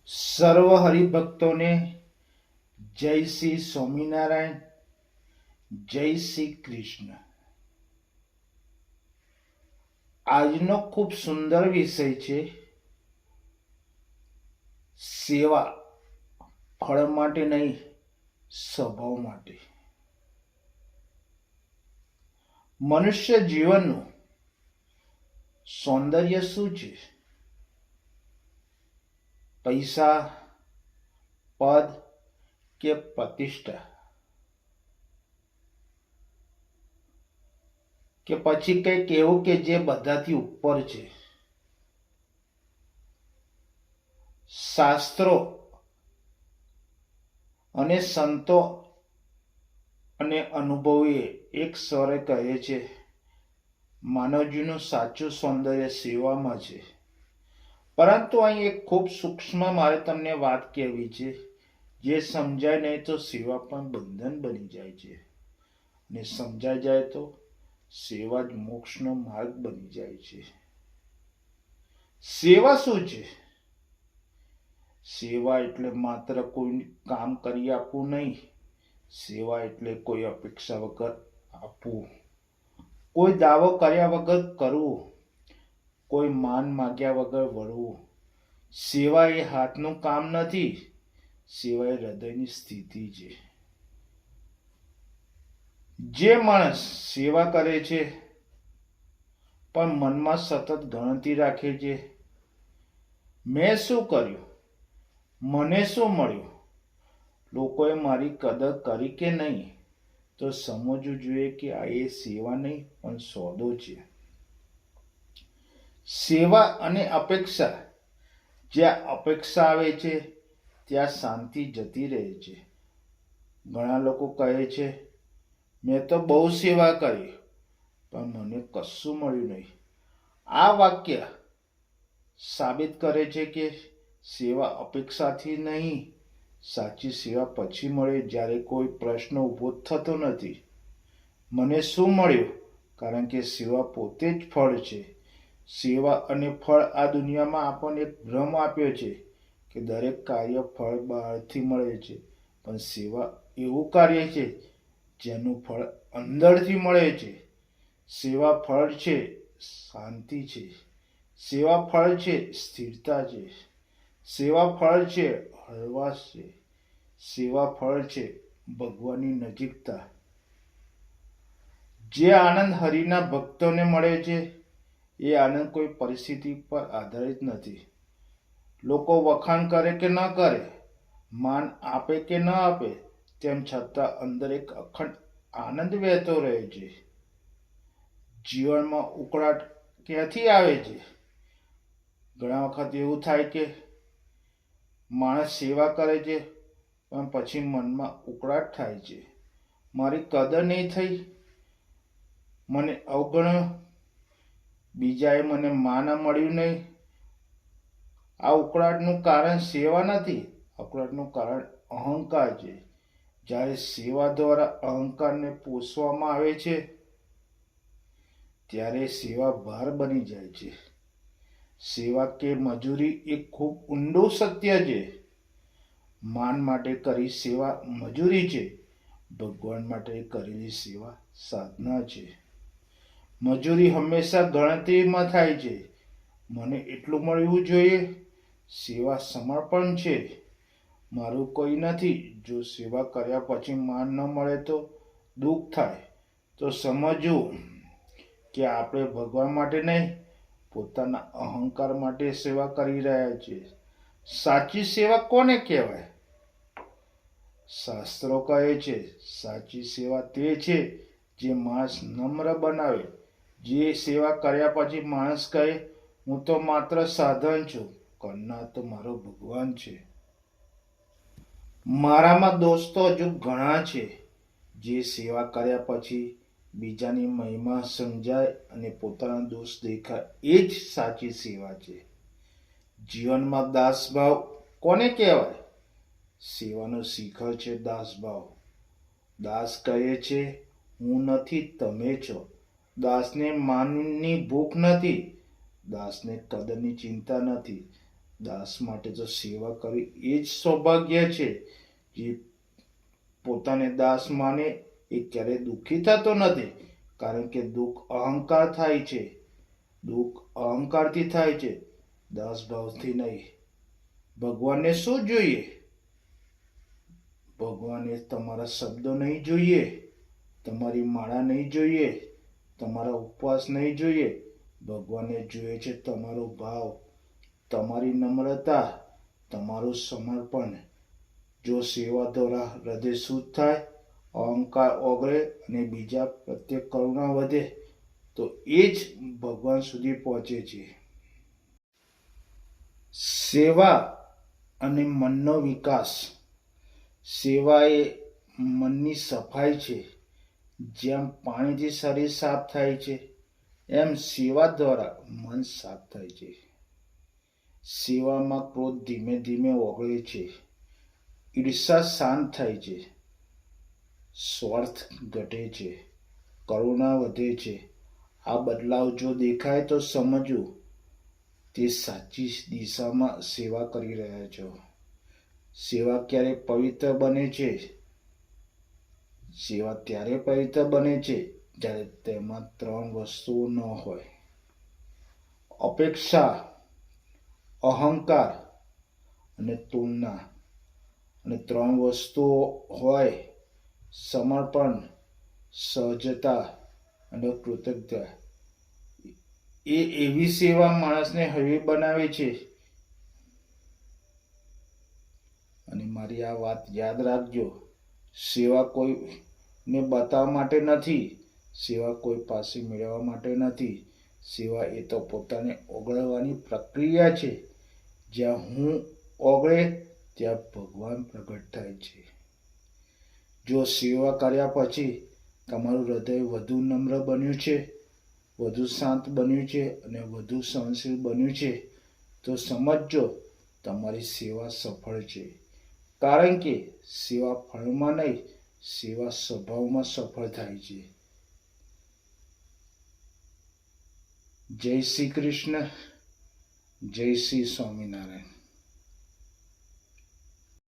સર્વ હરિભક્તોને જય શ્રી સ્વામિનારાયણ, જય શ્રી કૃષ્ણ। આજનો ખૂબ સુંદર વિષય છે સેવા, ફળ માટે નહીં, સ્વભાવ માટે। મનુષ્ય જીવનનું સૌંદર્ય શું છે? પૈસા, પદ કે પ્રતિષ્ઠા, કે પછી કંઈક એવું કે જે બધાથી ઉપર છે? શાસ્ત્રો અને સંતો અને અનુભવીએ એક સ્વરે કહે છે, માનવજીનું સાચું સૌંદર્ય સેવામાં છે। પરંતુ અહીં એક ખૂબ સૂક્ષ્મ મારે તમને વાત કહેવી છે, જે સમજાય નહીં તો સેવા પણ બંધન બની જાય છે, અને સમજાઈ જાય તો સેવા જ મોક્ષનો માર્ગ બની જાય છે। સેવા શું છે? સેવા એટલે માત્ર કોઈ કામ કરી આપવું નહીં। સેવા એટલે કોઈ અપેક્ષા વગર આપવું, કોઈ દાવો કર્યા વગર કરવું, કોઈ માન માગ્યા વગર વળવું। સેવા એ હાથનું કામ નથી, સેવા એ હૃદયની સ્થિતિ છે। જે માણસ સેવા કરે છે પણ મનમાં સતત ગણતરી રાખે છે, મેં શું કર્યું, મને શું મળ્યું, લોકોએ મારી કદર કરી કે નહીં, તો સમજવું જોઈએ કે આ એ સેવા નહીં પણ સોદો છે। સેવા અને અપેક્ષા, જ્યાં અપેક્ષા આવે છે ત્યાં શાંતિ જતી રહે છે। ઘણા લોકો કહે છે, મેં તો બહુ સેવા કરી પણ મને કશું મળ્યું નહીં। આ વાક્ય સાબિત કરે છે કે સેવા અપેક્ષાથી નહીં, સાચી સેવા પછી મળે જ્યારે કોઈ પ્રશ્ન ઊભો થતો નથી। મને શું મળ્યું? કારણ કે સેવા પોતે જ ફળ છે। સેવા અને ફળ આ દુનિયામાં આપણને એક ભ્રમ આપ્યો છે કે દરેક કાર્ય ફળ બહારથી મળે છે, પણ સેવા એવું કાર્ય છે જેનું ફળ અંદરથી મળે છે। સેવા ફળ છે શાંતિ છે, સેવા ફળ છે સ્થિરતા છે, સેવા ફળ છે હળવાશ છે, સેવા ફળ છે ભગવાનની નજીકતા। જે આનંદ હરિના ભક્તોને મળે છે એ આનંદ કોઈ પરિસ્થિતિ પર આધારિત નથી। લોકો વખાણ કરે કે ન કરે, માન આપે કે ન આપે, તેમ છતાં અંદર એક અખંડ આનંદ વહેતો રહે છે। જીવનમાં ઉકળાટ ક્યાંથી આવે છે? ઘણા વખત એવું થાય કે માણસ સેવા કરે છે પણ પછી મનમાં ઉકળાટ થાય છે, મારી કદર નહીં થઈ, મને અવગણ્યો, બીજાએ મને માન મળ્યું નહીં। આ ઉકળાટનું કારણ સેવા નથી, ઉકળાટનું કારણ અહંકાર છે। જ્યારે સેવા દ્વારા અહંકારને પોષવામાં આવે છે ત્યારે સેવા ભાર બની જાય છે। સેવા કે મજૂરી એ ખૂબ ઊંડું સત્ય છે। માન માટે કરી સેવા મજૂરી છે, ભગવાન માટે કરેલી સેવા સાધના છે। મજૂરી હંમેશા ગણતરીમાં થાય છે, મને એટલું મળવું જોઈએ। સેવા સમર્પણ છે, મારું કોઈ નથી। જો સેવા કર્યા પછી માન ન મળે તો દુઃખ થાય, તો સમજવું કે આપણે ભગવાન માટે નહીં, પોતાના અહંકાર માટે સેવા કરી રહ્યા છીએ। સાચી સેવા કોને કહેવાય? શાસ્ત્રો કહે છે, સાચી સેવા તે છે જે માણસ નમ્ર બનાવે। જે સેવા કર્યા પછી માણસ કહે, હું તો માત્ર સાધન છું, કરનાર તો મારો ભગવાન છે। મારામાં દોષ તો હજુ ઘણા છે। જે સેવા કર્યા પછી બીજાની મહિમા સમજાય અને પોતાના દોષ દેખાય, એ જ સાચી સેવા છે। જીવનમાં દાસભાવ કોને કહેવાય? સેવાનું શિખર છે દાસભાવ। દાસ કહે છે, હું નથી, તમે છો। દાસને માનની ભૂખ નથી, દાસને કદરની ચિંતા નથી, દાસ માટે તો સેવા કરવી એ જ સૌભાગ્ય છે. જે પોતાને દાસ માને એ ક્યારેય દુઃખી થતો નથી, કારણ કે દુઃખ અહંકાર થાય છે. દુઃખ અહંકારથી થાય છે, દાસ ભાવથી નહીં. ભગવાનને શું જોઈએ? ભગવાનને તમારા શબ્દો નહીં જોઈએ, તમારી માળા નહીં જોઈએ, તમારા ઉપવાસ નહીં જોઈએ. ભગવાનને જોઈએ છે તમારો ભાવ, તમારી નમ્રતા, તમારું સમર્પણ. જો સેવા દ્વારા હૃદય શુદ્ધ થાય, અહંકાર ઓગળે અને બીજા પ્રત્યે કરુણા વધે, તો એ જ ભગવાન સુધી પહોંચે છે. સેવા અને મનનો વિકાસ. સેવા એ મનની સફાઈ છે. જેમ પાણીથી શરીર સાફ થાય છે, એમ સેવા દ્વારા મન સાફ થાય છે. સેવામાં ક્રોધ ધીમે ધીમે ઓગળે છે, ઈર્ષા શાંત થાય છે, સ્વાર્થ ઘટે છે, કરુણા વધે છે. આ બદલાવ જો દેખાય તો સમજવું તે સાચી દિશામાં સેવા કરી રહ્યા છો. સેવા ક્યારે પવિત્ર બને છે? સેવા ત્યારે પવિત્ર બને છે જ્યારે તેમાં 3 વસ્તુઓ ન હોય: અપેક્ષા, અહંકાર અને તુલના. અને 3 વસ્તુઓ હોય: સમર્પણ, સહજતા અને કૃતજ્ઞતા. એ એવી સેવા માણસને હળવી બનાવે છે. અને મારી આ વાત યાદ રાખજો, સેવા કોઈને બતાવવા માટે નથી, સેવા કોઈ પાસે મેળવવા માટે નથી. સેવા એ તો પોતાને ઓગળવાની પ્રક્રિયા છે. જ્યાં હું ઓગળે ત્યાં ભગવાન પ્રગટ થાય છે. જો સેવા કર્યા પછી તમારું હૃદય વધુ નમ્ર બન્યું છે, વધુ શાંત બન્યું છે અને વધુ સહનશીલ બન્યું છે, તો સમજજો તમારી સેવા સફળ છે. કારણ કે સેવા ફળમાં નહીં, સેવા સ્વભાવમાં સફળ થાય છે. જય શ્રી કૃષ્ણ. જય શ્રી સ્વામિનારાયણ.